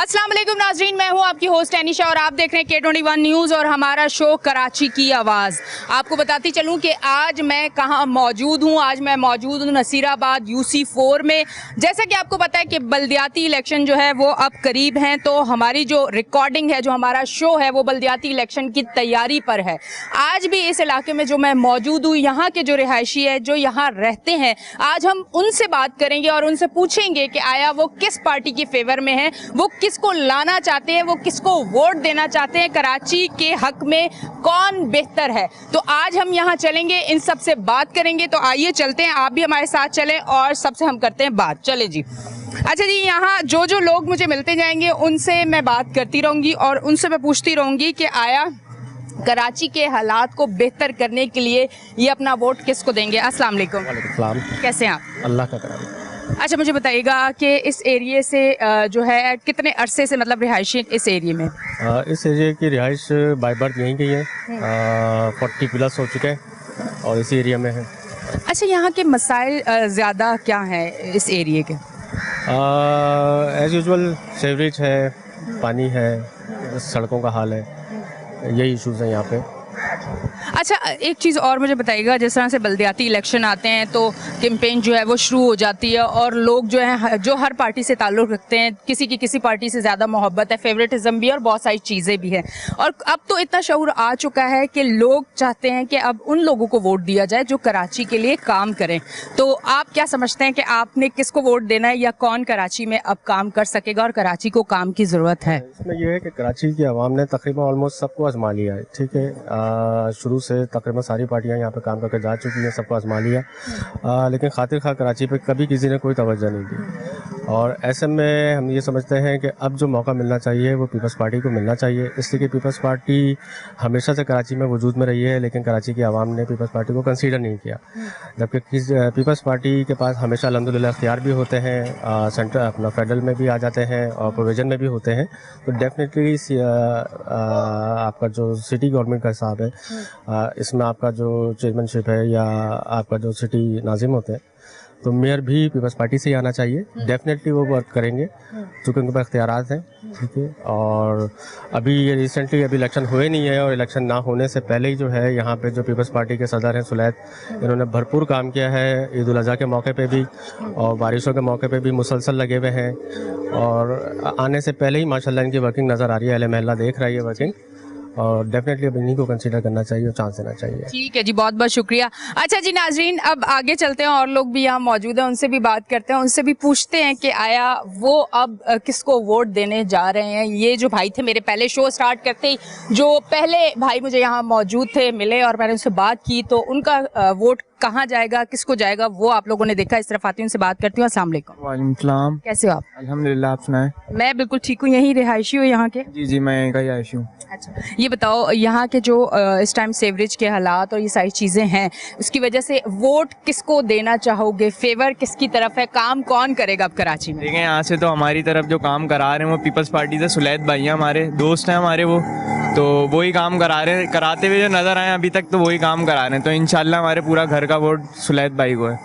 अस्सलाम वालेकुम नाजरीन, मैं हूं आपकी होस्ट एनिशा और आप देख रहे हैं K21 न्यूज़ और हमारा शो कराची की आवाज़। आपको बताती चलूं कि आज मैं कहां मौजूद हूं। आज मैं मौजूद हूं नसीराबाद UC4 में। जैसा कि आपको पता है कि बल्दियाती इलेक्शन जो है वो अब करीब हैं, तो हमारी जो रिकॉर्डिंग है, जो हमारा शो है, वो बल्दियाती इलेक्शन की तैयारी पर है। आज भी इस इलाके में जो मैं मौजूद हूँ, यहाँ के जो रिहायशी है, जो यहाँ रहते हैं, आज हम उनसे बात करेंगे और उनसे पूछेंगे कि आया वो किस पार्टी के फेवर में है, वो किसको लाना चाहते हैं, वो किसको वोट देना चाहते हैं, कराची के हक में कौन बेहतर है। तो आज हम यहाँ चलेंगे, इन सब से बात करेंगे। तो आइए चलते हैं, आप भी हमारे साथ चलें और सबसे हम करते हैं बात। चले जी। अच्छा जी, यहाँ जो लोग मुझे मिलते जाएंगे उनसे मैं बात करती रहूँगी और उनसे मैं पूछती रहूँगी कि आया कराची के हालात को बेहतर करने के लिए ये अपना वोट किसको देंगे। अस्सलाम वालेकुम। कैसे हैं आप? अल्लाह का करम। अच्छा, मुझे बताइएगा कि इस एरिए से जो है कितने अरसे से मतलब रिहायशी इस एरिए में? इस एरिया की रिहाइश बाय बर्थ यहीं की है। 40 प्लस हो चुके हैं और इसी एरिया में है। अच्छा, यहाँ के मसाइल ज़्यादा क्या हैं इस एरिए के? एज़ यूजुअल सीवरेज है, पानी है, सड़कों का हाल है, यही इश्यूज़ हैं यहाँ पे। अच्छा, एक चीज़ और मुझे बताइएगा, जिस तरह से बल्दियाती इलेक्शन आते हैं तो कैंपेन जो है वो शुरू हो जाती है और लोग जो हैं, जो हर पार्टी से ताल्लुक़ रखते हैं, किसी की किसी पार्टी से ज़्यादा मोहब्बत है, फेवरेटिज़म भी है और बहुत सारी चीज़ें भी हैं। और अब तो इतना शऊर आ चुका है कि लोग चाहते हैं कि अब उन लोगों को वोट दिया जाए जो कराची के लिए काम करें। तो आप क्या समझते हैं कि आपने किसको वोट देना है या कौन कराची में अब काम कर सकेगा और कराची को काम की ज़रूरत है? इसमें यह है कि कराची की आवाम ने तकरीबन ऑलमोस्ट सबको आजमा लिया है। ठीक है, शुरू से तकरीबन सारी पार्टियां यहाँ पे काम करके जा चुकी हैं, सबको आजमा लिया, लेकिन खातिर खा कराची पे कभी किसी ने कोई तवज्जो नहीं दी। और ऐसे में हम ये समझते हैं कि अब जो मौका मिलना चाहिए वो पीपल्स पार्टी को मिलना चाहिए, इसलिए कि पीपल्स पार्टी हमेशा से कराची में वजूद में रही है, लेकिन कराची की आवाम ने पीपल्स पार्टी को कंसीडर नहीं किया। जबकि पीपल्स पार्टी के पास हमेशा अल्हम्दुलिल्लाह इख्तियार भी होते हैं, सेंटर अपना फेडरल में भी आ जाते हैं और प्रोविजन में भी होते हैं। तो डेफिनेटली आपका जो सिटी गवर्नमेंट का हिसाब है, इसमें आपका जो चेयरमैनशिप है या आपका जो सिटी नाजिम होते हैं, तो मेयर भी पीपल्स पार्टी से ही आना चाहिए। डेफिनेटली वो वर्क करेंगे क्योंकि उनके पास इख्तियारात हैं। ठीक है, और अभी ये रिसेंटली अभी इलेक्शन हुए नहीं है और इलेक्शन ना होने से पहले ही जो है यहाँ पे जो पीपल्स पार्टी के सदर हैं सुलैत, इन्होंने भरपूर काम किया है। ईद उल अज़हा के मौके पे भी और बारिशों के मौके पे भी मुसलसल लगे हुए हैं और आने से पहले ही माशाल्लाह इनकी वर्किंग नज़र आ रही है, अहले महल्ला देख रहा है ये वर्किंग, और डेफिनेटली अब इन्हीं को कंसीडर करना चाहिए और चांस देना चाहिए। ठीक है जी, बहुत बहुत शुक्रिया। अच्छा जी नाजरीन, अब आगे चलते हैं और लोग भी यहाँ मौजूद हैं, उनसे भी बात करते हैं, उनसे भी पूछते हैं कि आया वो अब किसको वोट देने जा रहे हैं। ये जो भाई थे, मेरे पहले शो स्टार्ट करते ही जो पहले भाई मुझे यहाँ मौजूद थे, मिले और मैंने उनसे बात की, तो उनका वोट कहाँ जाएगा, किसको जाएगा, वो आप लोगों ने देखा। इस तरफ आती हूँ, उनसे बात करती हूँ। अस्सलाम वालेकुम। वालेकुम सलाम। कैसे हो आप? अल्हम्दुलिल्लाह, आप सुनाएं? मैं बिल्कुल ठीक हूँ, यहीं रिहायशी हूँ यहाँ के। जी, मैं यहीं का रिहायशी हूँ। अच्छा, ये बताओ, यहाँ के जो इस टाइम सेवरेज के हालात और ये सारी चीज़ें हैं, उसकी वजह से वोट किसको देना चाहोगे, फेवर किसकी तरफ है, काम कौन करेगा अब कराची में? देखें, यहाँ से तो हमारी तरफ जो काम करा रहे हैं वो पीपल्स पार्टी से सुलैत भाई हैं, हमारे दोस्त हैं हमारे, वो तो वही काम करा रहे हैं, कराते हुए जो नज़र आए अभी तक, तो वही काम करा रहे हैं। तो इंशाल्लाह हमारे पूरा घर का वोट सुलैत भाई को है।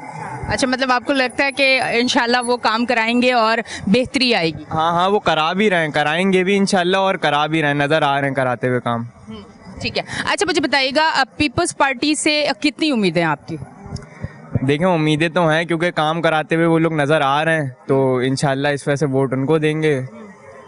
अच्छा, मतलब आपको लगता है कि इंशाल्लाह वो काम कराएंगे और बेहतरी आएगी? हाँ, वो करा भी रहे हैं, कराएंगे भी इंशाल्लाह और करा भी रहे हैं, नज़र आ रहे हैं कराते हुए काम। ठीक है। अच्छा, मुझे बताइएगा, अब पीपल्स पार्टी से कितनी उम्मीदें हैं आपकी? देखें, उम्मीदें तो हैं क्योंकि काम कराते हुए वो लोग नज़र आ रहे हैं, तो इंशाल्लाह इस वजह से वोट उनको देंगे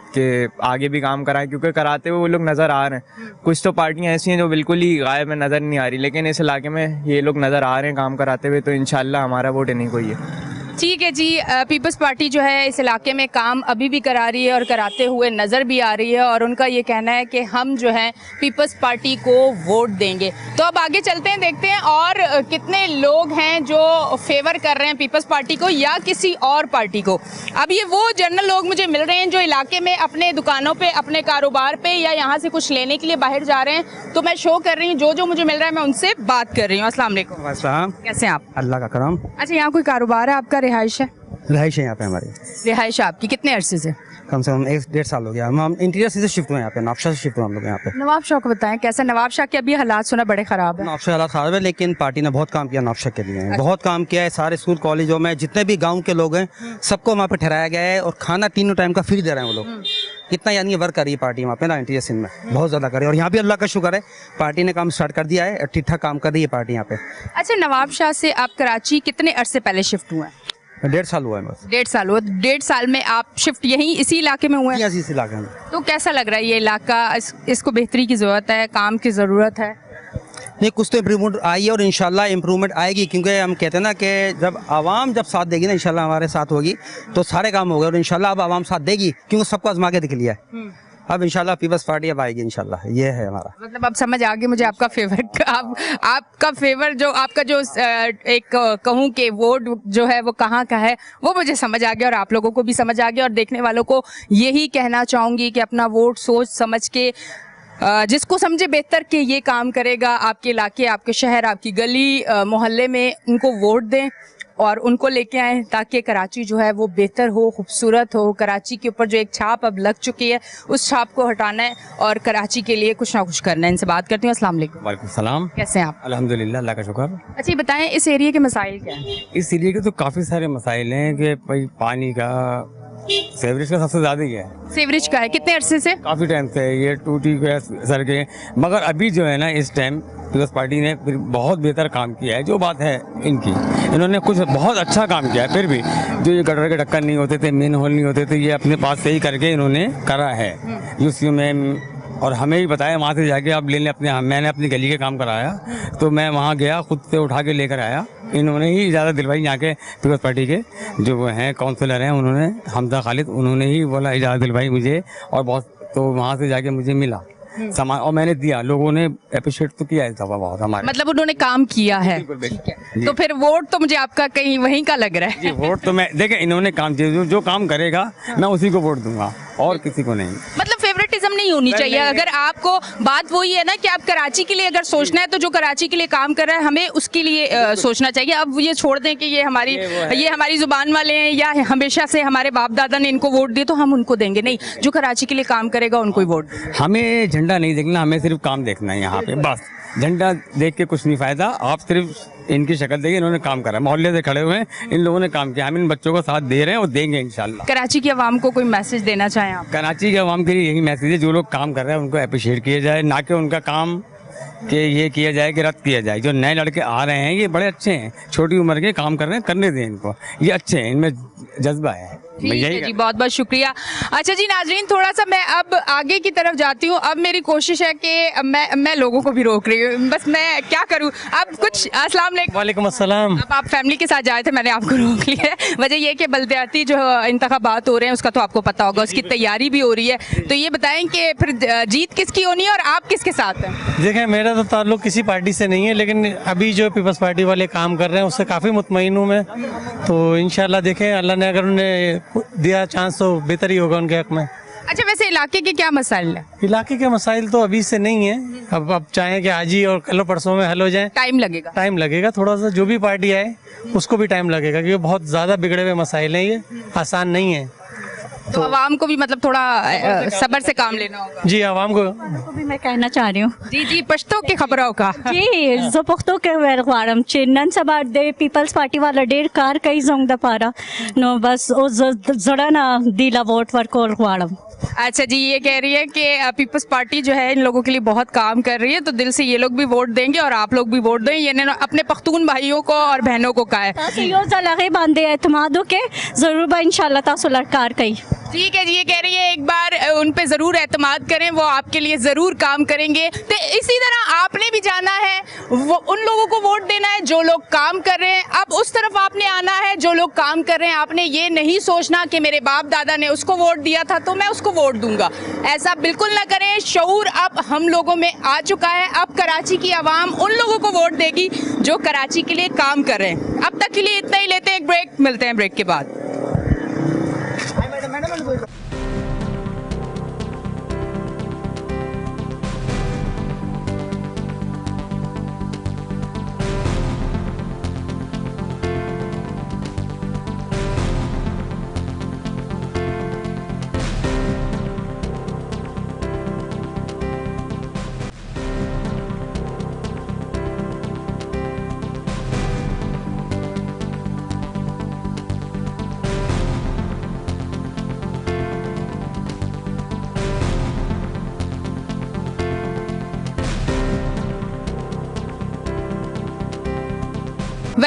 कि आगे भी काम कराएं, क्योंकि कराते हुए वो लोग नज़र आ रहे हैं। कुछ तो पार्टियां ऐसी हैं जो बिल्कुल ही गायब में नज़र नहीं आ रही, लेकिन इस इलाके में ये लोग नज़र आ रहे हैं काम कराते हुए, तो इंशाल्लाह हमारा वोट इन्हीं को ही है। ठीक है जी, पीपल्स पार्टी जो है इस इलाके में काम अभी भी करा रही है और कराते हुए नज़र भी आ रही है और उनका ये कहना है कि हम जो है पीपल्स पार्टी को वोट देंगे। तो अब आगे चलते हैं, देखते हैं और कितने लोग हैं जो फेवर कर रहे हैं पीपल्स पार्टी को या किसी और पार्टी को। अब ये वो जनरल लोग मुझे मिल रहे हैं जो इलाके में अपने दुकानों पे, अपने कारोबार पे या यहाँ से कुछ लेने के लिए बाहर जा रहे हैं, तो मैं शो कर रही हूँ, जो मुझे मिल रहा है मैं उनसे बात कर रही हूँ। अस्सलाम वालेकुम। अस्सलाम। कैसे हैं आप? अल्लाह का करम। अच्छा, यहाँ कोई कारोबार है आपका? रिहाइश है? रिहाइश है यहाँ पे हमारी। रिहाइश आपकी कितने अरसे से? कम से कम 1-1.5 साल हो गया। हम इंटीरियर से शिफ्ट हुए यहाँ पे, नवाबशाह से शिफ्ट हुए हम लोग यहाँ पे। नवाबशाह को बताएं, कैसा नवाबशाह के अभी हालात सुना बड़े ख़राब है? नवाबशाह हालात ख़राब है, लेकिन पार्टी ने बहुत काम किया नवाबशाह के लिए। बहुत काम किया है, सारे स्कूल कॉलेजों में जितने भी गाँव के लोग हैं सबको वहाँ पे ठहराया गया है और खाना 3 टाइम का फ्री दे रहे हैं वो लोग। कितना यानी वर्क कर रही है पार्टी वहाँ पे ना इंटीरियर सिंध में, बहुत ज़्यादा करे। और यहाँ भी अल्लाह का शुक्र है, पार्टी ने काम स्टार्ट कर दिया है, ठीक ठाक काम कर रही है पार्टी यहाँ पे। अच्छा, नवाब शाह से आप कराची कितने अरसे पहले शिफ्ट हुए हैं? 1.5 साल हुआ है बस। 1.5 साल हुआ। 1.5 साल में आप शिफ्ट यहीं इसी इलाके में हुए हैं? इसी इलाके में। तो कैसा लग रहा है ये इलाका? इसको बेहतरी की ज़रूरत है, काम की ज़रूरत है? नहीं, कुछ तो इम्प्रूवमेंट आई है और इंशाल्लाह इम्प्रूवमेंट आएगी, क्योंकि हम कहते हैं ना कि जब आवाम जब साथ देगी ना, इंशाल्लाह हमारे साथ होगी तो सारे काम हो गए। और इंशाल्लाह अब आवाम साथ देगी, क्योंकि सबको आजमा के दिख लिया है। अब इंशाल्लाह पीपल्स पार्टी अब आएगी इंशाल्लाह, ये है हमारा। मतलब अब समझ आ गई मुझे आपका फेवर। आपका फेवर जो आपका जो एक कहूँ कि वोट जो है वो कहाँ का है, वो मुझे समझ आ गया और आप लोगों को भी समझ आ गया। और देखने वालों को यही कहना चाहूँगी कि अपना वोट सोच समझ के जिसको समझे बेहतर कि ये काम करेगा आपके इलाके, आपके शहर, आपकी गली मोहल्ले में, उनको वोट दें और उनको लेके आएँ ताकि कराची जो है वो बेहतर हो, खूबसूरत हो। कराची के ऊपर जो एक छाप अब लग चुकी है, उस छाप को हटाना है और कराची के लिए कुछ ना कुछ करना है। इनसे बात करती हूँ। अस्सलाम वालेकुम। वालेकुम सलाम। कैसे हैं आप? अल्हम्दुलिल्लाह, अल्लाह का शुक्र। अच्छा, ये बताएं इस एरिया के मसाइल क्या हैं? इस एरिया के तो काफ़ी सारे मसाइल हैं कि भाई पानी का, सीवरेज का सबसे ज़्यादा ही है। सीवरेज का है? कितने अरसे से? काफ़ी टाइम से ये टूटी गए सड़कें, मगर अभी जो है ना इस टाइम पीपल्स पार्टी ने फिर बहुत बेहतर काम किया है। जो बात है इनकी, इन्होंने कुछ बहुत अच्छा काम किया है। फिर भी जो ये गटर के ढक्कन नहीं होते थे, मेन होल नहीं होते थे, ये अपने पास से ही करके इन्होंने करा है यूसी में। और हमें ही बताया वहाँ से जाके आप ले लें मैंने अपनी गली के काम कराया, तो मैं वहाँ गया, खुद से उठा के लेकर आया। इन्होंने ही इजाज़त दिलवाई, यहाँ के पीपल्स पार्टी के जो हैं काउंसलर हैं, उन्होंने, हमजा खालिद, उन्होंने ही बोला, इजाज़त दिलवाई मुझे। और बहुत, तो वहाँ से जाके मुझे मिला सामान और मैंने दिया। लोगों ने अप्रिशिएट तो किया है इस दफा बहुत हमारे, मतलब उन्होंने काम किया है। ठीक है, तो फिर वोट तो मुझे आपका कहीं वहीं का लग रहा है। जी, वोट तो मैं देखें, इन्होंने काम किया, जो काम करेगा मैं उसी को वोट दूंगा और किसी को नहीं। मतलब फेवरेटिज्म नहीं होनी चाहिए। अगर आपको बात वही है ना कि आप कराची के लिए अगर सोचना है, तो जो कराची के लिए काम कर रहा है हमें उसके लिए सोचना चाहिए। अब ये छोड़ दें कि ये हमारी जुबान वाले हैं या हमेशा से हमारे बाप दादा ने इनको वोट दिए तो हम उनको देंगे, नहीं, जो कराची के लिए काम करेगा उनको ही वोट। हमें झंडा नहीं देखना, हमें सिर्फ काम देखना है यहाँ पे, बस। झंडा देख के कुछ नहीं फायदा, आप सिर्फ इनकी शक्ल देखिए, इन्होंने काम करा, मोहल्ले से खड़े हुए हैं, इन लोगों ने काम किया, हम इन बच्चों को साथ दे रहे हैं और देंगे इंशाल्लाह। कराची की आवाम को कोई मैसेज देना चाहें आप? कराची के आवाम के लिए यही मैसेज है, जो लोग काम कर रहे हैं उनको अप्रिशिएट किया जाए, ना कि उनका काम कि ये किया जाए कि रद्द किया जाए। जो नए लड़के आ रहे हैं ये बड़े अच्छे हैं, छोटी उम्र के काम कर रहे हैं, करने दें इनको, ये अच्छे हैं, इनमें जज्बा है। ठीक है जी, बहुत बहुत शुक्रिया। अच्छा जी नाजरीन, थोड़ा सा मैं अब आगे की तरफ जाती हूँ। अब मेरी कोशिश है कि मैं लोगों को भी रोक रही हूँ, बस मैं क्या करूँ अब कुछ। अस्सलाम वालेकुम। वालेकुम अस्सलाम। अब आप फैमिली के साथ जाए थे, मैंने आपको रोक लिया है। वजह ये कि बल्दियाती जो इंतखाबात हो रहे हैं उसका तो आपको पता होगा, उसकी तैयारी भी हो रही है। तो ये बताएं कि फिर जीत किसकी होनी है और आप किसके साथ हैं? देखें, मेरा तो ताल्लुक किसी पार्टी से नहीं है, लेकिन अभी जो पीपल्स पार्टी वाले काम कर रहे हैं उससे काफ़ी मुतमईन हूँ मैं। तो इंशाल्लाह देखें, अल्लाह ने अगर उन्हें दिया चांस तो बेहतर ही होगा उनके हक में। अच्छा, वैसे इलाके के क्या मसाइल है? इलाके के मसाइल तो अभी से नहीं है, अब चाहें कि आज ही और कल परसों में हल हो जाए, टाइम लगेगा। टाइम लगेगा थोड़ा सा। जो भी पार्टी आए उसको भी टाइम लगेगा, क्योंकि बहुत ज़्यादा बिगड़े हुए मसाइल हैं, ये आसान नहीं है। तो आवाम को भी मतलब थोड़ा सब्र से काम लेना होगा। जी, आवाम को भी मैं कहना चाह रही हूँ। जी जी, पश्तो के खबरों का जी, जो पुख्तो के वेरवारम चिन्नन सबार दे पीपल्स पार्टी वाला डेढ़ कार कई जोंग द पारा नो बस ओ जड़ा ना दिला वोट वर्क और वारम। अच्छा जी, ये कह रही है कि पीपल्स पार्टी जो है इन लोगों के लिए बहुत काम कर रही है, तो दिल से ये लोग भी वोट देंगे और आप लोग भी वोट दें। ये अपने पख्तून भाइयों को और बहनों को कहा है। यो जलागे बांधे एतमादो के जरूर बा इंशाल्लाह तासो लड़कार कई। ठीक है जी, ये कह रही है एक बार उन पे ज़रूर एतमाद करें, वो आपके लिए ज़रूर काम करेंगे। तो इसी तरह आपने भी जाना है, वो उन लोगों को वोट देना है जो लोग काम कर रहे हैं। अब उस तरफ आपने आना है जो लोग काम कर रहे हैं। आपने ये नहीं सोचना कि मेरे बाप दादा ने उसको वोट दिया था तो मैं उसको वोट दूंगा, ऐसा बिल्कुल ना करें। शऊर अब हम लोगों में आ चुका है। अब कराची की आवाम उन लोगों को वोट देगी जो कराची के लिए काम कर रहे हैं। अब तक के लिए इतना ही, लेते हैं एक ब्रेक, मिलते हैं ब्रेक के बाद।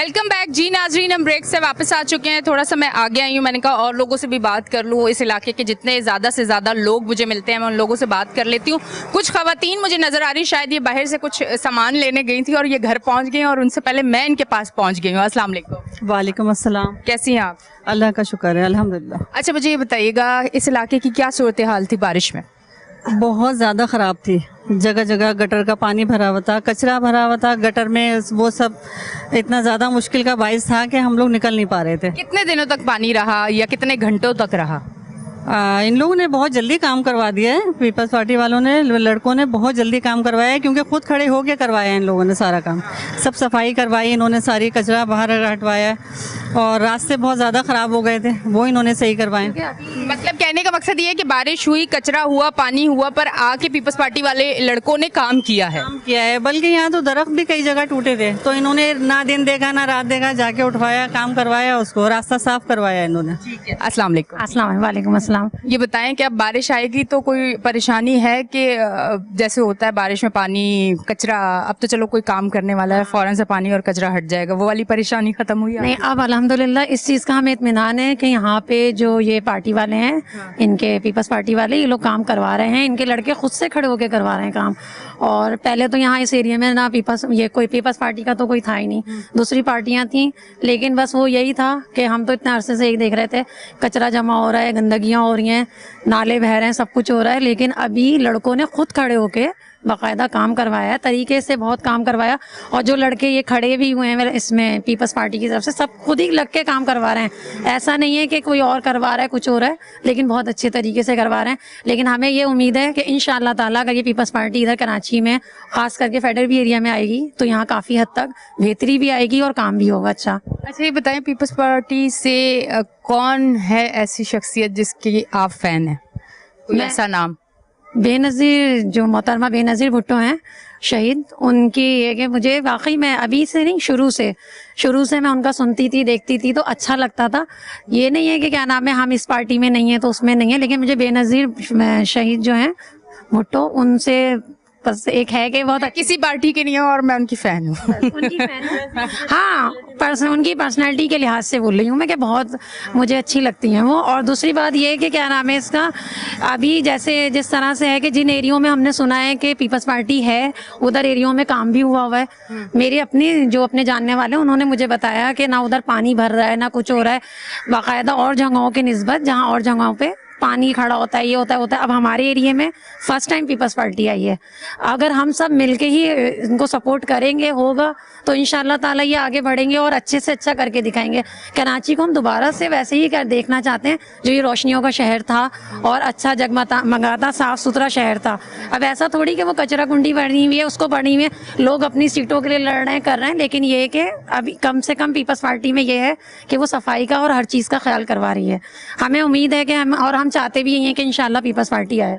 वेलकम बैक जी नाजरीन, हम ब्रेक से वापस आ चुके हैं। थोड़ा सा मैं आगे आई हूँ, मैंने कहा और लोगों से भी बात कर लूँ। इस इलाके के जितने ज़्यादा से ज़्यादा लोग मुझे मिलते हैं मैं उन लोगों से बात कर लेती हूँ। कुछ ख़वातीन मुझे नज़र आ रही, शायद ये बाहर से कुछ सामान लेने गई थी और ये घर पहुँच गई और उनसे पहले मैं इनके पास पहुँच गई हूँ। अस्सलाम वालेकुम। वालेकुम अस्सलाम। कैसी हैं आप? अल्लाह का शुक्र है, अल्हम्दुलिल्लाह। अच्छा, मुझे ये बताइएगा इस इलाके की क्या सूरत हाल थी बारिश में? बहुत ज़्यादा ख़राब थी, जगह जगह गटर का पानी भरा हुआ था, कचरा भरा हुआ था गटर में। वो सब इतना ज़्यादा मुश्किल का बाइस था कि हम लोग निकल नहीं पा रहे थे। कितने दिनों तक पानी रहा या कितने घंटों तक रहा? इन लोगों ने बहुत जल्दी काम करवा दिया है, पीपल्स पार्टी वालों ने, लड़कों ने बहुत जल्दी काम करवाया है, क्योंकि खुद खड़े होके करवाया है इन लोगों ने सारा काम। सब सफाई करवाई इन्होंने, सारी कचरा बाहर हटवाया और रास्ते बहुत ज़्यादा ख़राब हो गए थे, वो इन्होंने सही करवाए। मतलब कहने का मकसद ये है कि बारिश हुई, कचरा हुआ, पानी हुआ, पर आके पीपल्स पार्टी वाले लड़कों ने काम किया है। काम किया है, बल्कि यहाँ तो दरख्त भी कई जगह टूटे थे, तो इन्होंने ना दिन देखा ना रात देखा, जाके उठवाया, काम करवाया, उसको रास्ता साफ करवाया इन्होंने। अस्सलाम वालेकुम। अस्सलाम वालेकुम अस्सलाम। ये बताएं कि अब बारिश आएगी तो कोई परेशानी है कि जैसे होता है बारिश में पानी कचरा, अब तो चलो कोई काम करने वाला है फौरन से पानी और कचरा हट जाएगा, वो वाली परेशानी खत्म हुई? नहीं, अब अल्हम्दुलिल्लाह इस चीज़ का हमें इत्मीनान है कि यहाँ पे जो ये पार्टी वाले हैं, इनके पीपल्स पार्टी वाले, ये लोग काम करवा रहे हैं, इनके लड़के खुद से खड़े होकर करवा रहे हैं काम। और पहले तो यहाँ इस एरिया में ना कोई पीपल्स पार्टी का तो कोई था ही नहीं, दूसरी पार्टियाँ थी, लेकिन बस वो यही था कि हम तो इतने अरसे से यही देख रहे थे, कचरा जमा हो रहा है, गंदगियाँ हो रही हैं, नाले बह रहे हैं, सब कुछ हो रहा है, लेकिन अभी लड़कों ने खुद खड़े होके बाकायदा काम करवाया, तरीके से बहुत काम करवाया। और जो लड़के ये खड़े भी हुए हैं इसमें पीपल्स पार्टी की तरफ से, सब खुद ही लग के काम करवा रहे हैं। ऐसा नहीं है कि कोई और करवा रहा है, कुछ हो रहा है, लेकिन बहुत अच्छे तरीके से करवा रहे हैं। लेकिन हमें ये उम्मीद है कि इंशाअल्लाह ताला अगर ये पीपल्स पार्टी इधर कराची में, खास करके फेडरल एरिया में आएगी, तो यहाँ काफ़ी हद तक बेहतरी भी आएगी और काम भी होगा अच्छा। अच्छा, ये बताएं पीपल्स पार्टी से कौन है ऐसी शख्सियत जिसकी आप फैन हैं? कोई ऐसा नाम? बेनज़ीर, जो मोहतरमा बेनज़ीर भुट्टो हैं शहीद, उनकी ये कि मुझे वाकई में अभी से नहीं, शुरू से मैं उनका सुनती थी, देखती थी, तो अच्छा लगता था। ये नहीं है कि क्या नाम है हम इस पार्टी में नहीं है तो उसमें नहीं है, लेकिन मुझे बेनज़ीर शहीद जो हैं भुट्टो, उनसे बस एक है कि बहुत किसी पार्टी की नहीं है और मैं उनकी फैन हूँ। उनकी हाँ, उनकी पर्सनैलिटी के लिहाज से बोल रही हूँ मैं कि बहुत मुझे अच्छी लगती हैं वो। और दूसरी बात ये है कि क्या नाम है इसका, अभी जैसे जिस तरह से है कि जिन एरियो में हमने सुना है कि पीपल्स पार्टी है, उधर एरियो में काम भी हुआ है। मेरी अपने जानने वाले, उन्होंने मुझे बताया कि ना उधर पानी भर रहा है ना कुछ हो रहा है, बाकायदा और जगहों की निस्बत जहाँ और जगहों पे पानी खड़ा होता है, ये होता है। अब हमारे एरिया में फर्स्ट टाइम पीपल्स पार्टी आई है, अगर हम सब मिलके ही इनको सपोर्ट करेंगे होगा तो इंशाल्लाह ताला ये आगे बढ़ेंगे और अच्छे से अच्छा करके दिखाएंगे। कराची को हम दोबारा से वैसे ही देखना चाहते हैं, जो ये रोशनियों का शहर था और अच्छा जगमगाता साफ सुथरा शहर था। अब ऐसा थोड़ी कि वो कचरा कुंडी बनी हुई है, उसको बनी हुई है, लोग अपनी सीटों के लिए लड़ रहे हैं, कर रहे हैं, लेकिन ये कि अभी कम से कम पीपल्स पार्टी में ये है कि वो सफाई का और हर चीज़ का ख्याल करवा रही है। हमें उम्मीद है कि हम चाहते भी हैं कि इंशाल्लाह पीपल्स पार्टी आए।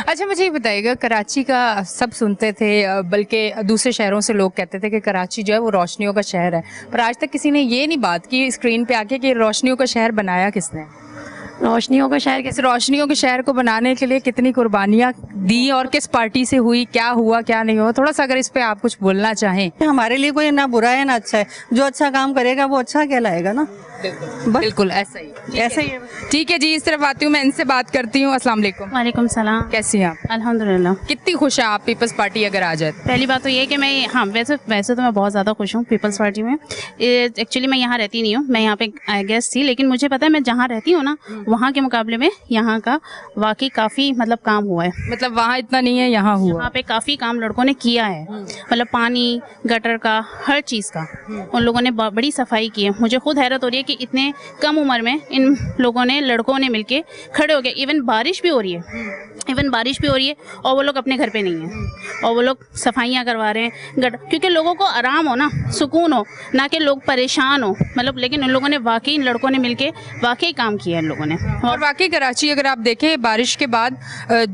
अच्छा, मुझे ये बताइएगा, कराची का सब सुनते थे, बल्कि दूसरे शहरों से लोग कहते थे कि कराची जो है वो रोशनियों का शहर है, पर आज तक किसी ने ये नहीं बात की स्क्रीन पे आके कि रोशनियों का शहर बनाया किसने? रोशनियों का शहर, किस रोशनियों के शहर को बनाने के लिए कितनी कुर्बानियाँ दी और किस पार्टी से हुई, क्या हुआ क्या नहीं हुआ, थोड़ा सा अगर इस पे आप कुछ बोलना चाहें। हमारे लिए कोई ना बुरा है ना अच्छा है, जो अच्छा काम करेगा वो अच्छा कहलाएगा ना। बिल्कुल ऐसा ही है। ठीक है जी, इस तरफ आती हूँ, मैं इनसे बात करती हूँ। अस्सलाम वालेकुम। वालेकुम सलाम। कैसी हैं आप? अल्हम्दुलिल्लाह। कितनी खुश हैं आप पीपल्स पार्टी अगर आ जाए? पहली बात तो ये है कि मैं, हाँ, वैसे तो मैं बहुत ज़्यादा खुश हूँ पीपल्स पार्टी में। एक्चुअली मैं यहाँ रहती नहीं हूँ, मैं यहाँ पे गेस्ट थी, लेकिन मुझे पता है मैं जहाँ रहती हूँ ना, वहाँ के मुकाबले में यहाँ का वाकई काफ़ी मतलब काम हुआ है। मतलब वहाँ इतना नहीं है, यहाँ हुआ। यहाँ पे काफ़ी काम लड़कों ने किया है, मतलब पानी गटर का हर चीज़ का उन लोगों ने बड़ी सफाई की है। मुझे खुद हैरत हो रही है कि इतने कम उम्र में इन लोगों ने, लड़कों ने मिलके खड़े हो गए। इवन बारिश भी हो रही है और वो लोग अपने घर पे नहीं है और वो लोग सफाइयाँ करवा रहे हैं, क्योंकि लोगों को आराम हो ना, सुकून हो, ना कि लोग परेशान हो, मतलब। लेकिन उन लोगों ने वाकई, इन लड़कों ने मिलके वाकई काम किया इन लोगों ने। और वाकई कराची अगर आप देखें बारिश के बाद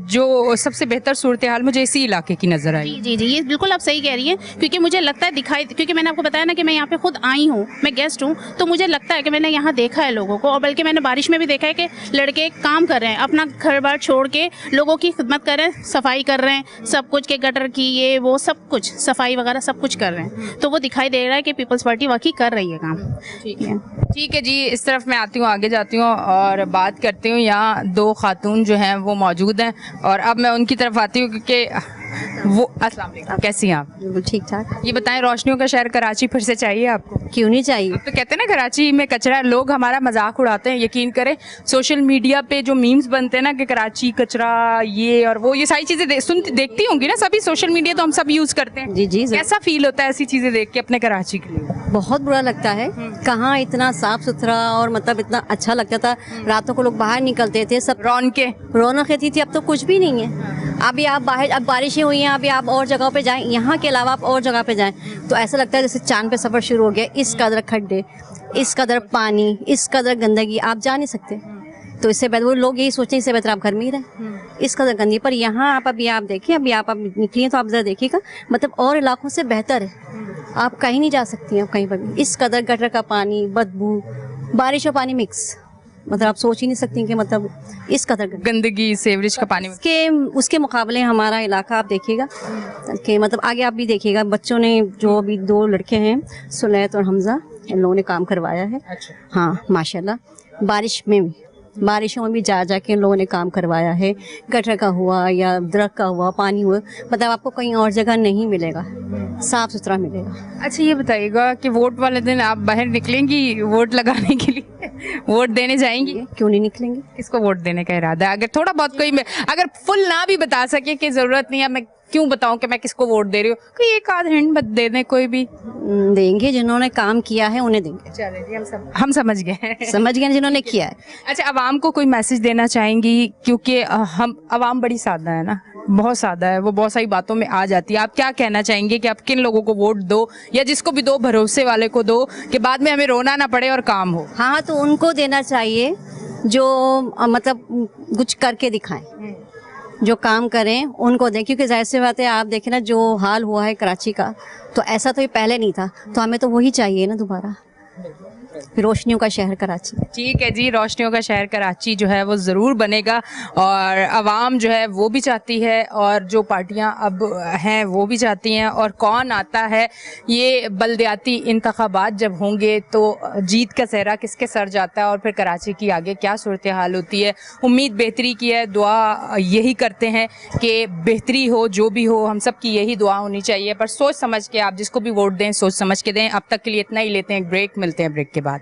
जो सबसे बेहतर सूरत हाल मुझे इसी इलाके की नजर आई। जी, ये बिल्कुल आप सही कह रही हैं, क्योंकि मुझे लगता है क्योंकि मैंने आपको बताया ना कि मैं यहाँ पे खुद आई हूँ, मैं गेस्ट हूँ, तो मुझे लगता है कि मैंने यहाँ देखा है लोगों को, और बल्कि मैंने बारिश में भी देखा है कि लड़के काम कर रहे हैं, अपना घर बार छोड़ के लोग लोगों की खिदमत कर रहे हैं, सफाई कर रहे हैं, सब कुछ के गटर की ये वो सब कुछ सफाई वगैरह सब कुछ कर रहे हैं, तो वो दिखाई दे रहा है कि पीपल्स पार्टी वाकई कर रही है काम। ठीक है जी, इस तरफ मैं आती हूँ, आगे जाती हूँ और बात करती हूँ। यहाँ दो खातून जो हैं वो मौजूद हैं और अब मैं उनकी तरफ आती हूँ क्योंकि वो अस्सलाम वालेकुम, कैसी हैं आप? बिल्कुल ठीक ठाक। ये बताएं, रोशनियों का शहर कराची फिर से चाहिए आपको? क्यों नहीं चाहिए? तो कहते हैं ना कराची में कचरा, लोग हमारा मजाक उड़ाते हैं। यकीन करें सोशल मीडिया पे जो मीम्स बनते हैं ना कि कराची कचरा ये और वो, ये सारी चीजें देखती होंगी ना सभी, सोशल मीडिया तो हम सब यूज करते हैं। जी जी, कैसा फील होता है ऐसी चीजें देख के अपने कराची के लिए? बहुत बुरा लगता है। कहाँ इतना साफ सुथरा और मतलब इतना अच्छा लगता था, रातों को लोग बाहर निकलते थे, सब रौनक रहती थी। अब तो कुछ भी नहीं है। अभी आप बाहर, अब बारिशें हुई हैं, अभी आप और जगहों पे जाएं, यहाँ के अलावा आप और जगह पे जाएं तो ऐसा लगता है जैसे चांद पे सफ़र शुरू हो गया। इस कदर खड्डे, इस कदर पानी, इस कदर गंदगी, आप जा नहीं सकते। तो इससे बेहतर, वो लोग यही सोचते हैं इससे बेहतर आप घर में ही रहें। इस कदर गंदगी, पर यहाँ आप अभी आप देखिए, अभी आप निकली हैं तो आप ज़रा देखिएगा, मतलब और इलाकों से बेहतर है। आप कहीं नहीं जा सकती हैं, आप कहीं पर भी। इस कदर गटर का पानी, बदबू, बारिश और पानी मिक्स, मतलब आप सोच ही नहीं सकती कि मतलब इस कदर गंदगी, सेवरेज का पानी उसके मुकाबले हमारा इलाका आप देखिएगा कि मतलब आगे आप भी देखिएगा। बच्चों ने जो अभी 2 लड़के हैं, सुलैत और हमजा, इन लोगों ने काम करवाया है। हाँ माशाल्लाह, बारिशों में भी जा के इन लोगों ने काम करवाया है। गटर का हुआ या दरख्त का हुआ, पानी हुआ, मतलब आपको कहीं और जगह नहीं मिलेगा, साफ सुथरा मिलेगा। अच्छा ये बताइएगा कि वोट वाले दिन आप बाहर निकलेंगी वोट लगाने के लिए, वोट देने जाएंगी? क्यों नहीं निकलेंगे? किसको वोट देने का इरादा है? अगर थोड़ा बहुत कोई, अगर फुल ना भी बता सके कि जरूरत नहीं है, मैं क्यों बताऊं कि मैं किसको वोट दे रही हूँ, कोई एक आध हिंट दे दें, कोई भी। देंगे, जिन्होंने काम किया है उन्हें देंगे। चलिए जी, हम समझ गए जिन्होंने किया है। अच्छा, अवाम को कोई मैसेज देना चाहेंगी? क्योंकि हम अवाम बड़ी सादा है ना, बहुत सादा है, वो बहुत सारी बातों में आ जाती है। आप क्या कहना चाहेंगे कि आप किन लोगों को वोट दो, या जिसको भी दो भरोसे वाले को दो कि बाद में हमें रोना ना पड़े और काम हो? हाँ, तो उनको देना चाहिए जो मतलब कुछ करके दिखाएं, जो काम करें उनको दें। क्योंकि जाहिर सी बात है, आप देखें ना जो हाल हुआ है कराची का, तो ऐसा तो ये पहले नहीं था, तो हमें तो वही चाहिए ना दोबारा, रोशनियों का शहर कराची। ठीक है जी, रोशनियों का शहर कराची जो है वो ज़रूर बनेगा और अवाम जो है वो भी चाहती है और जो पार्टियां अब हैं वो भी चाहती हैं। और कौन आता है, ये बल्दियाती इंतखाबात जब होंगे तो जीत का सेहरा किसके सर जाता है और फिर कराची की आगे क्या सूरत हाल होती है। उम्मीद बेहतरी की है, दुआ यही करते हैं कि बेहतरी हो, जो भी हो हम सब की यही दुआ होनी चाहिए। पर सोच समझ के आप जिसको भी वोट दें, सोच समझ के दें। अब तक के लिए इतना ही, लेते हैं एक ब्रेक, मिलते हैं ब्रेक के बाद।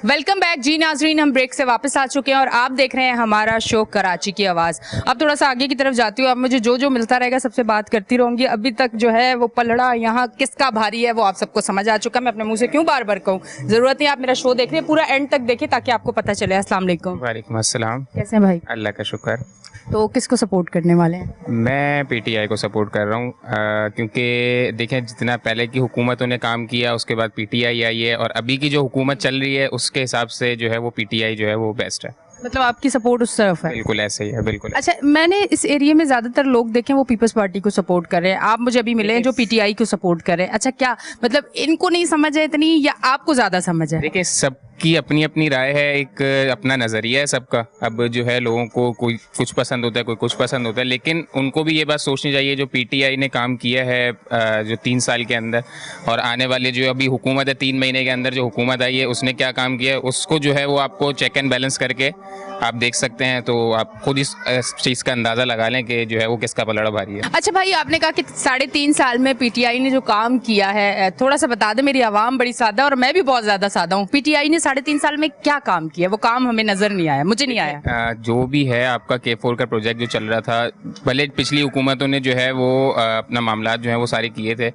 वेलकम बैक जी नाजरीन, हम ब्रेक से वापस आ चुके हैं और आप देख रहे हैं हमारा शो कराची की आवाज़। अब थोड़ा सा आगे की तरफ जाती हूँ, अब मुझे जो जो मिलता रहेगा सबसे बात करती रहूँगी। अभी तक जो है वो पलड़ा यहाँ किसका भारी है वो आप सबको समझ आ चुका। मैं अपने मुंह से क्यों बार बार कहूँ, ज़रूरत नहीं, आप मेरा शो देख रहे हैं, पूरा एंड तक देखिए ताकि आपको पता चले। अस्सलाम वालेकुम। वालेकुम अस्सलाम। कैसे हैं भाई? अल्लाह का शुक्र। तो किसको सपोर्ट करने वाले हैं? मैं पीटीआई को सपोर्ट कर रहा हूँ क्योंकि देखें जितना पहले की हुकूमतों ने काम किया उसके बाद पीटीआई आई है और अभी की जो हुकूमत चल रही है उसके हिसाब से जो है वो पीटीआई जो है वो बेस्ट है। मतलब आपकी सपोर्ट उस तरफ है? बिल्कुल ऐसे ही है, बिल्कुल। अच्छा, मैंने इस एरिया में ज्यादातर लोग देखे वो पीपल्स पार्टी को सपोर्ट कर रहे हैं। आप मुझे अभी मिले हैं जो पीटीआई को सपोर्ट कर रहे हैं। अच्छा, क्या मतलब इनको नहीं समझ है इतनी या आपको ज्यादा समझ है? देखिए सबकी अपनी अपनी राय है, एक अपना नज़रिया है सबका। अब जो है लोगों को कोई कुछ पसंद होता है, कोई कुछ पसंद होता है, लेकिन उनको भी ये बात सोचनी चाहिए जो पीटीआई ने काम किया है जो 3 साल के अंदर, और आने वाले जो अभी हुकूमत है 3 महीने के अंदर जो हुकूमत आई है उसने क्या काम किया है, उसको जो है वो आपको चेक एंड बैलेंस करके आप देख सकते हैं, तो आप खुद इस चीज़ का अंदाज़ा लगा लें कि जो है वो किसका पलड़ा भारी है। अच्छा भाई, आपने कहा कि 3.5 साल में पीटीआई ने जो काम किया है, थोड़ा सा बता दें, मेरी आवाम बड़ी सादा और मैं भी बहुत ज़्यादा सादा हूँ। पीटीआई ने 3.5 साल में क्या काम किया? वो काम हमें नज़र नहीं आया, मुझे नहीं आया। जो भी है आपका K4 का प्रोजेक्ट जो चल रहा था, भले पिछली हुकूमतों ने जो है वो अपना मामला जो है वो सारे किए थे,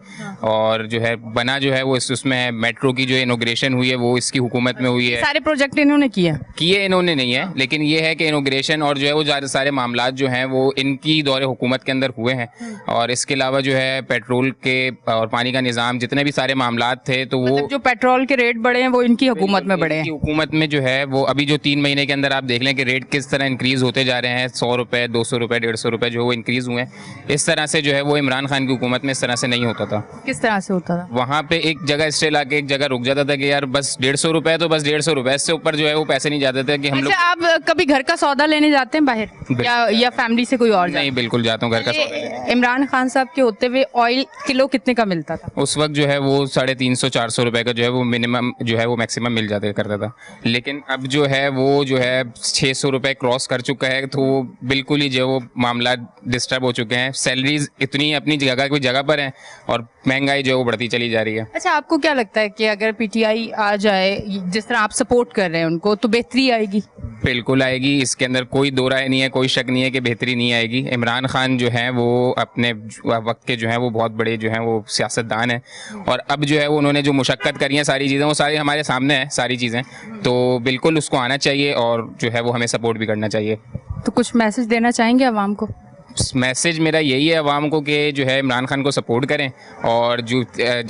और जो है बना जो है वो उसमें मेट्रो की जो इनोग्रेशन हुई है वो इसकी हुकूमत में हुई है। सारे प्रोजेक्ट इन्होंने किए इन्होंने नहीं है, लेकिन ये है कि इनोग्रेशन और जो है वो सारे मामला जो हैं वो इनकी दौरे हुकूमत के अंदर हुए हैं। और इसके अलावा जो है पेट्रोल के और पानी का निज़ाम, जितने भी सारे मामला थे, तो वो जो पेट्रोल के रेट बढ़े हैं वो इनकी हुकूमत में बढ़े हैं। हुकूमत में जो है वो अभी जो 3 महीने के अंदर आप देख लें कि रेट किस तरह इंक्रीज़ होते जा रहे हैं। 100 रुपये, 200 रुपये, 150 रुपये जो वो इंक्रीज़ हुए हैं। इस तरह से जो है वो इमरान खान की हुकूमत में इस तरह से नहीं होता था। किस तरह से होता था? वहाँ पे एक जगह स्टे ला के एक जगह रुक जाता था कि यार बस 150 रुपये, तो बस 150 रुपये, इससे ऊपर जो है वो पैसे नहीं जाते थे कि हम लोग। अच्छा, आप कभी घर का सौदा लेने जाते हैं बाहर, या फैमिली से कोई और? नहीं, बिल्कुल जाता हूँ घर का सौदा। इमरान खान साहब के होते हुए ऑयल किलो कितने का मिलता था? उस वक्त जो है वो 350-400 रुपये का जो है वो मिनिमम जो है वो मैक्सिमम मिल जाता करता था। लेकिन अब जो है वो जो है 600 रुपये क्रॉस कर चुका है, तो वो बिल्कुल ही जो वो मामला डिस्टर्ब हो चुके हैं। सैलरीज इतनी अपनी जगह पर हैं और महंगाई जो है वो बढ़ती चली जा रही है। अच्छा, आपको क्या लगता है कि अगर पीटीआई आ जाए, जिस तरह आप सपोर्ट कर रहे हैं उनको, तो बेहतरी आएगी? बिल्कुल आएगी, इसके अंदर कोई दो राय नहीं है, कोई शक नहीं है कि बेहतरी नहीं आएगी। इमरान खान जो है वो अपने वक्त के जो है वो बहुत बड़े जो हैं वो सियासतदान हैं, और अब जो है वो उन्होंने जो मुशक्क़त करी है सारी चीज़ें, वो सारी हमारे सामने हैं सारी चीज़ें, तो बिल्कुल उसको आना चाहिए और जो है वो हमें सपोर्ट भी करना चाहिए। तो कुछ मैसेज देना चाहेंगे आवाम को? मैसेज मेरा यही है अवाम को कि जो है इमरान खान को सपोर्ट करें, और जो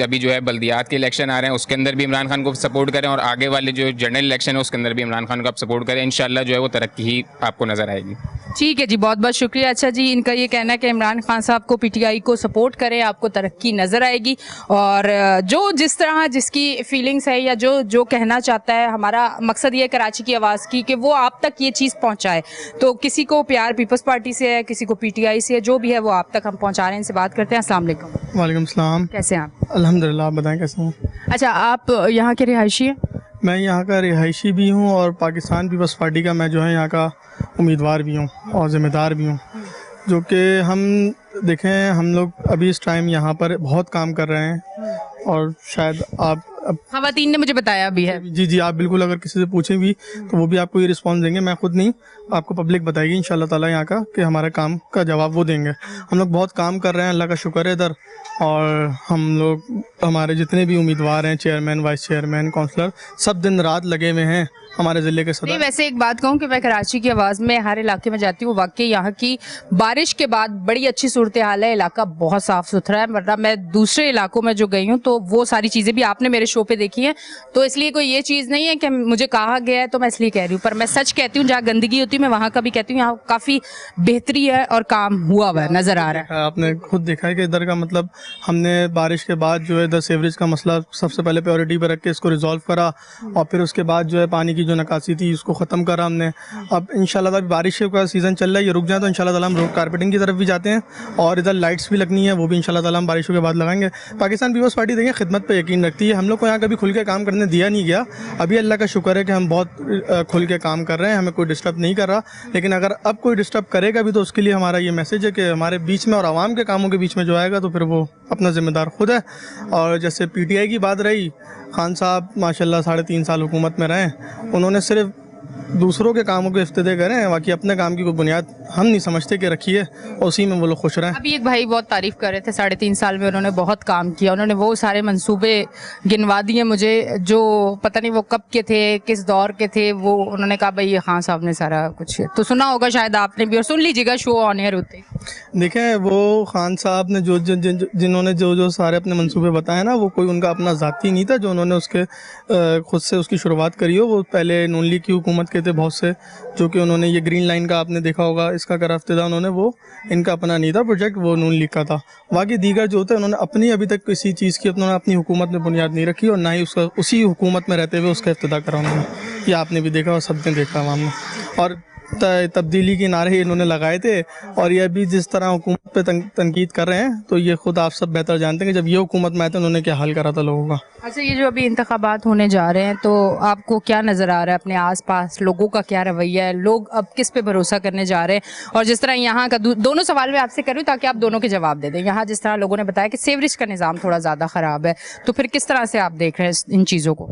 अभी जो है बल्दियात के इलेक्शन आ रहे हैं उसके अंदर भी इमरान खान को सपोर्ट करें, और आगे वाले जो जनरल इलेक्शन है उसके अंदर भी इमरान खान को आप सपोर्ट करें। इंशाल्लाह जो है वो तरक्की ही आपको नज़र आएगी। ठीक है जी, बहुत बहुत शुक्रिया। अच्छा जी, इनका ये कहना है कि इमरान खान साहब को पीटीआई को सपोर्ट करें, आपको तरक्की नज़र आएगी। और जो जिस तरह जिसकी फीलिंग्स है या जो कहना चाहता है, हमारा मकसद ये है कराची की आवाज़ की कि वो आप तक ये चीज़ पहुँचाए। तो किसी को प्यार पीपल्स पार्टी से है, किसी को पीटीआई से है, जो भी है वो आप तक हम पहुँचा रहे हैं। इनसे बात करते हैं। अस्सलाम वालेकुम। वालेकुम सलाम। कैसे हैं आप? अल्हम्दुलिल्लाह, आप बताएं कैसे हैं? अच्छा, आप यहाँ के रिहायशी हैं? मैं यहाँ का रिहायशी भी हूँ और पाकिस्तान पीपल्स पार्टी का मैं जो है यहाँ का उम्मीदवार भी हूँ और ज़िम्मेदार भी हूँ। जो कि हम देखें, हम लोग अभी इस टाइम यहाँ पर बहुत काम कर रहे हैं, और शायद आप ख़वातीन ने मुझे बताया भी है। जी, आप बिल्कुल अगर किसी से पूछें भी तो वो भी आपको ये रिस्पॉन्स देंगे। मैं खुद नहीं, आपको पब्लिक बताएगी इंशाल्लाह ताला यहाँ का कि हमारे काम का जवाब वो देंगे। हम लोग बहुत काम कर रहे हैं, अल्लाह का शुक्र है इधर। और हम लोग, हमारे जितने भी उम्मीदवार हैं, चेयरमैन, वाइस चेयरमैन, काउंसलर, सब दिन रात लगे हुए हैं हमारे ज़िले के सदर। वैसे एक बात कहूँ कि मैं कराची की आवाज़ में हर इलाके में जाती हूँ, वाकई यहाँ की बारिश के बाद बड़ी अच्छी सूरत हाल है, इलाका बहुत साफ़ सुथरा है। वरना मैं दूसरे इलाकों में जो गई हूँ तो वो सारी चीज़ें भी आपने मेरे शो पे देखी हैं, तो इसलिए कोई ये चीज़ नहीं है कि मुझे कहा गया है तो मैं इसलिए कह रही हूँ। पर मैं सच कहती हूँ, जहाँ गंदगी होती है मैं वहाँ का भी कहती हूँ, यहाँ काफ़ी बेहतरी है और काम हुआ हुआ है, नज़र आ रहा है। आपने खुद देखा है कि इधर का मतलब हमने बारिश के बाद जो है इधर सीवरेज का मसला सबसे पहले प्रायोरिटी पर रख के इसको रिजॉल्व करा, और फिर उसके बाद जो है पानी की जो नकासी थी उसको ख़त्म करा हमने। अब इंशाल्लाह ताला बारिश का सीज़न चल रहा है, ये रुक जाए तो इंशाल्लाह ताला हम रोड कारपेटिंग की तरफ भी जाते हैं, और इधर लाइट्स भी लगनी है, वो भी इंशाल्लाह ताला हम बारिशों के बाद लगाएंगे। पाकिस्तान पीपल्स पार्टी देखिए खिदमत पे यकीन रखती है। हम लोग को यहाँ कभी खुल के काम करने दिया नहीं गया। अभी अल्लाह का शुक्र है कि हम बहुत खुल के काम कर रहे हैं, हमें कोई डिस्टर्ब नहीं कर रहा। लेकिन अगर अब कोई डिस्टर्ब करेगा भी तो उसके लिए हमारा ये मैसेज है कि हमारे बीच में और आवाम के कामों के बीच में जो आएगा तो फिर वो अपना ज़िम्मेदार खुद है। और जैसे पीटीआई की बात रही, खान साहब माशाल्लाह 3.5 साल हुकूमत में रहे, उन्होंने सिर्फ दूसरों के कामों के इफ्तिदा करें, बाकी अपने काम की कोई बुनियाद हम नहीं समझते कि रखी है, और उसी में वो लोग खुश रहें। अभी एक भाई बहुत तारीफ़ कर रहे थे, 3.5 साल में उन्होंने बहुत काम किया। उन्होंने वो सारे मंसूबे गिनवा दिए मुझे, जो पता नहीं वो कब के थे, किस दौर के थे। वो उन्होंने कहा भाई ये खान साहब ने सारा कुछ तो सुना होगा शायद आपने भी, और सुन लीजिएगा शो ऑन एयर होते। देखें, वो खान साहब ने जिन्होंने जो सारे अपने मंसूबे बताए ना, वो कोई उनका अपना ज़ाती नहीं था जो उन्होंने उसके खुद से उसकी शुरुआत करी हो। वो पहले नून लीग की हुकूमत के थे बहुत से, जो कि उन्होंने ये ग्रीन लाइन का आपने देखा होगा, इसका करा इफ्तिदा उन्होंने, वो इनका अपना नहीं था प्रोजेक्ट, वो नून लीग का था। बाकी दीगर जो होता है उन्होंने अपनी अभी तक किसी चीज़ की उन्होंने अपनी हुकूमत में बुनियाद नहीं रखी, और ना ही उसका उसी हुकूमत में रहते हुए उसका इफ्तिदा करा उन्होंने। ये आपने भी देखा और सब ने देखा आवाम ने। और तब्दीली के नारे इन्होंने लगाए थे, और ये अभी जिस तरह हुकूमत पे तनकीद कर रहे हैं, तो ये खुद आप सब बेहतर जानते हैं कि जब ये हुकूमत में आए तो उन्होंने क्या हाल करा था लोगों का। अच्छा, ये जो अभी इंतखाबात होने जा रहे हैं तो आपको क्या नज़र आ रहा है अपने आसपास लोगों का क्या रवैया है, लोग अब किस पे भरोसा करने जा रहे हैं? और जिस तरह यहाँ का दोनों सवाल मैं आपसे करूँ ताकि आप दोनों के जवाब दे दें। यहाँ जिस तरह लोगों ने बताया कि सीवरेज का निज़ाम थोड़ा ज़्यादा ख़राब है, तो फिर किस तरह से आप देख रहे हैं इन चीज़ों को?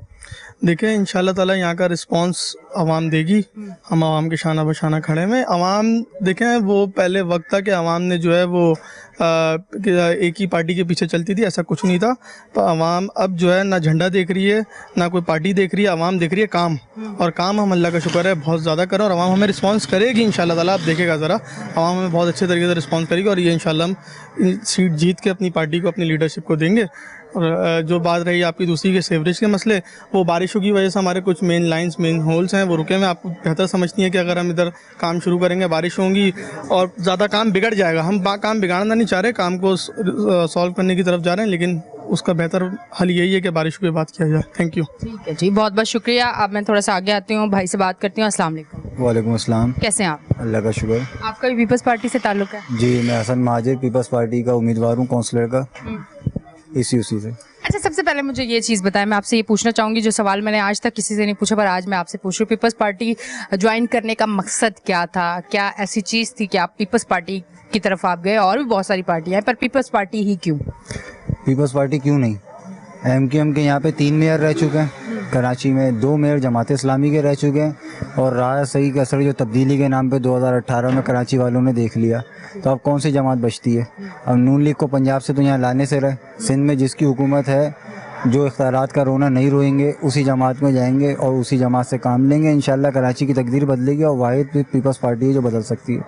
देखिए, इंशाल्लाह ताला यहाँ का रिस्पांस आवाम देगी। हम आवाम के शाना बशाना खड़े में। आवाम देखें, वो पहले वक्त था कि आवाम ने जो है वो एक ही पार्टी के पीछे चलती थी, ऐसा कुछ नहीं था। तो आवाम अब जो है ना झंडा देख रही है, ना कोई पार्टी देख रही है, आवाम देख रही है काम। और काम हम अल्लाह का शुक्र है बहुत ज़्यादा करें, और आवाम हमें रिस्पांस करेगी इंशाल्लाह ताला। आप देखेगा ज़रा, आवाम हमें बहुत अच्छे तरीके से रिस्पांस करेगी, और ये इंशाल्लाह हम सीट जीत के अपनी पार्टी को, अपनी लीडरशिप को देंगे। और जो बात रही आपकी दूसरी के सीवरेज के मसले, वो बारिशों की वजह से हमारे कुछ मेन लाइंस, मेन होल्स हैं, वो रुके हुए। आप बेहतर समझती हैं कि अगर हम इधर काम शुरू करेंगे, बारिश होंगी और ज़्यादा काम बिगड़ जाएगा। हम काम बिगाड़ना नहीं चाह रहे, काम को सॉल्व करने की तरफ जा रहे हैं, लेकिन उसका बेहतर हल यही है कि बारिश की बात किया जाए। Thank you. ठीक है जी, बहुत बहुत शुक्रिया। अब मैं थोड़ा सा आगे आती हूँ, भाई से बात करती हूँ। अस्सलाम वालेकुम। वालेकुम अस्सलाम। कैसे हैं आप? अल्लाह का शुक्र। आपका भी पीपल्स पार्टी से ताल्लुक है? जी, मैं हसन माजिद पीपल्स पार्टी का उम्मीदवार हूँ, काउंसलर का, इसी से। अच्छा, सबसे पहले मुझे ये चीज़ बताएं, मैं आपसे ये पूछना चाहूँगी जो सवाल मैंने आज तक किसी से नहीं पूछा, पर आज मैं आपसे पूछ रही हूँ। पीपल्स पार्टी ज्वाइन करने का मकसद क्या था? क्या ऐसी चीज़ थी कि आप पीपल्स पार्टी की तरफ आप गए? और भी बहुत सारी पार्टियाँ हैं, पर पीपल्स पार्टी ही क्यों? पीपल्स पार्टी क्यों नहीं? MQM के यहाँ पे 3 मेयर रह चुके हैं, कराची में 2 मेयर जमात इस्लामी के रह चुके हैं, और राय सही का असर जो तब्दीली के नाम पे 2018 में कराची वालों ने देख लिया। तो अब कौन सी जमात बचती है? अब नून लीग को पंजाब से तो यहाँ लाने से रहे, सिंध में जिसकी हुकूमत है, जो इख्तियारात का रोना नहीं रोएंगे, उसी जमात में जाएंगे और उसी जमात से काम लेंगे। इंशाल्लाह कराची की तकदीर बदलेगी, और वाहिद पीपल्स पार्टी है जो बदल सकती है।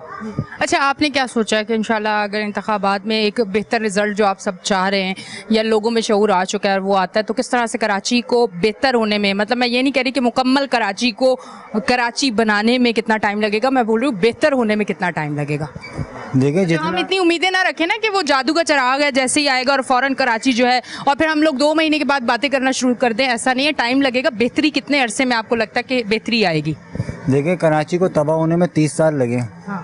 अच्छा, आपने क्या सोचा है कि इंशाल्लाह अगर इंतखाबात में एक बेहतर रिजल्ट जो आप सब चाह रहे हैं, या लोगों में शऊर आ चुका है, वो आता है, तो किस तरह से कराची को बेहतर होने में, मतलब मैं ये नहीं कह रही कि मुकम्मल कराची को कराची बनाने में कितना टाइम लगेगा, मैं बोल रही हूँ बेहतर होने में कितना टाइम लगेगा? देखिए, जितना हम इतनी उम्मीदें ना रखें ना कि वो जादू का चिराग है, जैसे ही आएगा और फौरन कराची जो है, और फिर हम लोग 2 महीने के बाद बातें करना शुरू कर दें, ऐसा नहीं है। टाइम लगेगा। बेहतरी कितने अरसे में आपको लगता है कि बेहतरी आएगी? देखिए, कराची को तबाह होने में 30 साल लगे,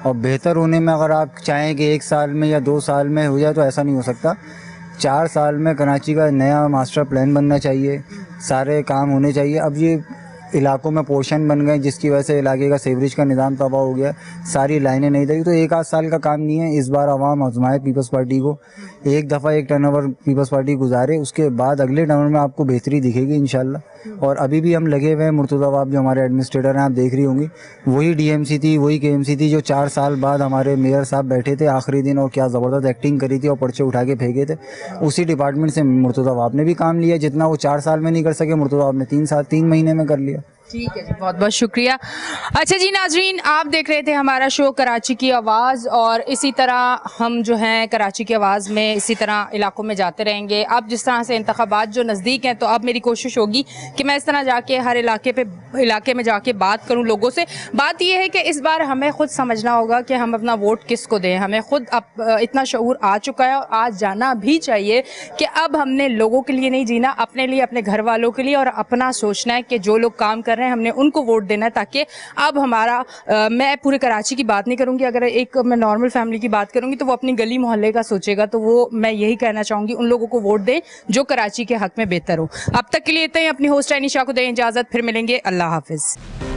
और बेहतर होने में अगर आप चाहें कि 1 साल में या 2 साल में हो जाए, तो ऐसा नहीं हो सकता। 4 साल में कराची का नया मास्टर प्लान बनना चाहिए, सारे काम होने चाहिए। अब ये इलाकों में पोर्शन बन गए, जिसकी वजह से इलाके का सीवरेज का निज़ाम तबाह हो गया, सारी लाइनें नहीं लगी। तो 1 आध साल का काम नहीं है। इस बार आवाम आजमाए पीपल्स पार्टी को, एक दफ़ा एक टर्नओवर पीपल्स पार्टी गुजारे, उसके बाद अगले टर्नओवर में आपको बेहतरी दिखेगी इंशाल्लाह। और अभी भी हम लगे हुए हैं। मुर्तज़ा वाब जो हमारे एडमिनिस्ट्रेटर हैं, आप देख रही होंगी, वही DMC थी, वही KMC थी, जो 4 साल बाद हमारे मेयर साहब बैठे थे आखिरी दिन, और क्या ज़बरदस्त एक्टिंग करी थी और पर्चे उठा के फेंके थे। उसी डिपार्टमेंट से मुर्तज़ा वाब ने भी काम लिया, जितना वो 4 साल में नहीं कर सके, मुर्तज़ा वाब ने 3 महीने में कर लिया। ठीक है जी, बहुत बहुत शुक्रिया। अच्छा जी नाजरीन, आप देख रहे थे हमारा शो कराची की आवाज़, और इसी तरह हम जो हैं कराची की आवाज़ में इसी तरह इलाकों में जाते रहेंगे। अब जिस तरह से इंतखाबात जो नज़दीक हैं, तो अब मेरी कोशिश होगी कि मैं इस तरह जाके हर इलाके में जाके बात करूं लोगों से। बात यह है कि इस बार हमें खुद समझना होगा कि हम अपना वोट किसको दें। हमें खुद अब इतना शऊर आ चुका है, और आज जाना भी चाहिए कि अब हमने लोगों के लिए नहीं जीना, अपने लिए, अपने घर वालों के लिए, और अपना सोचना है कि जो लोग काम कर रहे हैं हमने उनको वोट देना है, ताकि अब हमारा मैं पूरे कराची की बात नहीं करूंगी, अगर एक मैं नॉर्मल फैमिली की बात करूंगी तो वो अपनी गली मोहल्ले का सोचेगा। तो वो मैं यही कहना चाहूँगी, उन लोगों को वोट दें जो कराची के हक में बेहतर हो। अब तक के लिए इतना ही। अपनी होस्ट एनिशा को दें इजाज़त, फिर मिलेंगे। अल्लाह हाफिज़।